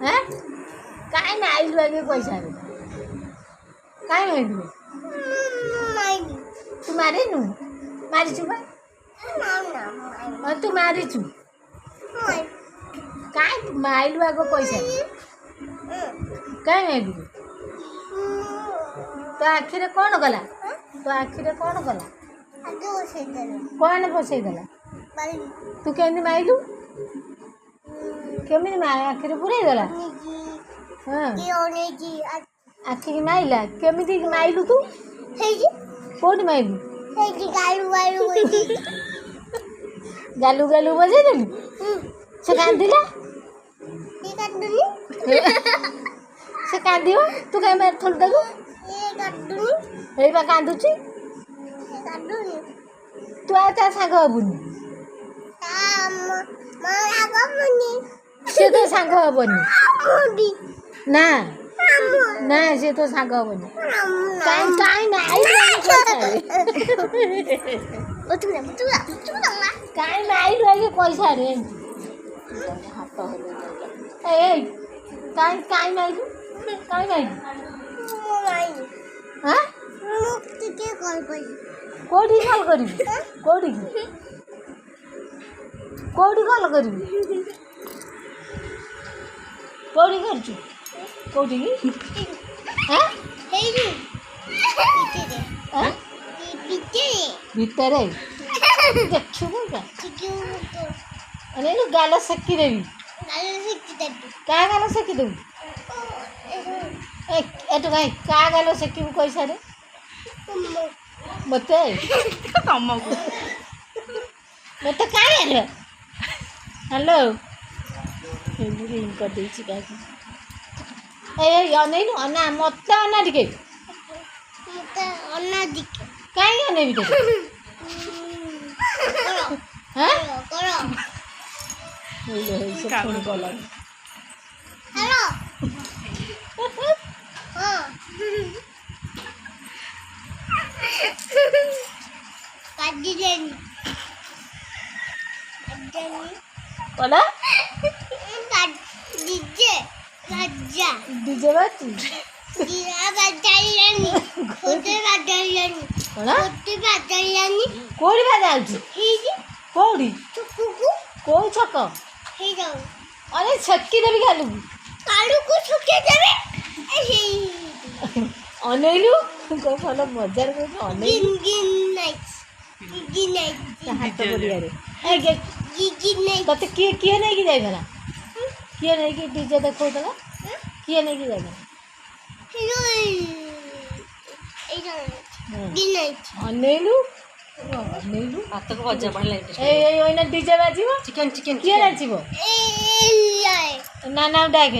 हैं काहे माइलू आगे पैसा रे काहे माइलू तू मारे नु मारी छु बा तू मारी छु काहे माइलू आगे पैसा काहे माइलू तो आखिरे कौन गला तो आखिरे कौन गला कौन बसई देला तू केमती माइलू केमी आखिरे पुरे देला हाँ आखि की माइला केमी माइलू तू कौन माइलू गालू गालू बजे देलु से कांदिला से कांदियो तू कहीं मार थोड़ देलु ए बा कांदुची तू आता सांग हबुनी से तो सांग हबनी ना ना से तो सांग हबनी काई काई ना आई काई ना आई लगे पैसा रे हाथ हले ए काई काई माइलू काई माइलू हां कोडी कॉल करी कोडी कोडी कॉल करी कोडी करछु कोडी हां हेई हां भीतर देखछु का अरे नु गाला सकी देवी का गाला सकी देवी एटो भाई का गालो सकी पैसा रे मते तमको मते का रे हेलो रिंग कर दे छी का ए अनैनु अना मते अना दिके अना दिके काई अने भी हां करो सब फोन कॉल हेलो हां काटी लेनी बोला डीजे राजा डीजे बाती डीजे बाजाइयानी खोटे बाजाइयानी बोला खोटे बाजाइयानी कोडी बाजाउची हेजी कोडी छुकु को छक हे जाऊ अरे छक्की देबी गालू कालू को छुके देबे अनेलू को फल मजार को अनेल गिन नाइट हाथ बोलिया रे ए गिन नाइट तते के नहीं की जाय भला के नहीं की डीजे देखो तला के नहीं की जाय गिन नाइट अनेलू अनेलू हाथ को बजा पड़ लाइट ए ओइना डीजे बाजीबो चिकन के नाचिबो ए ना ना डाके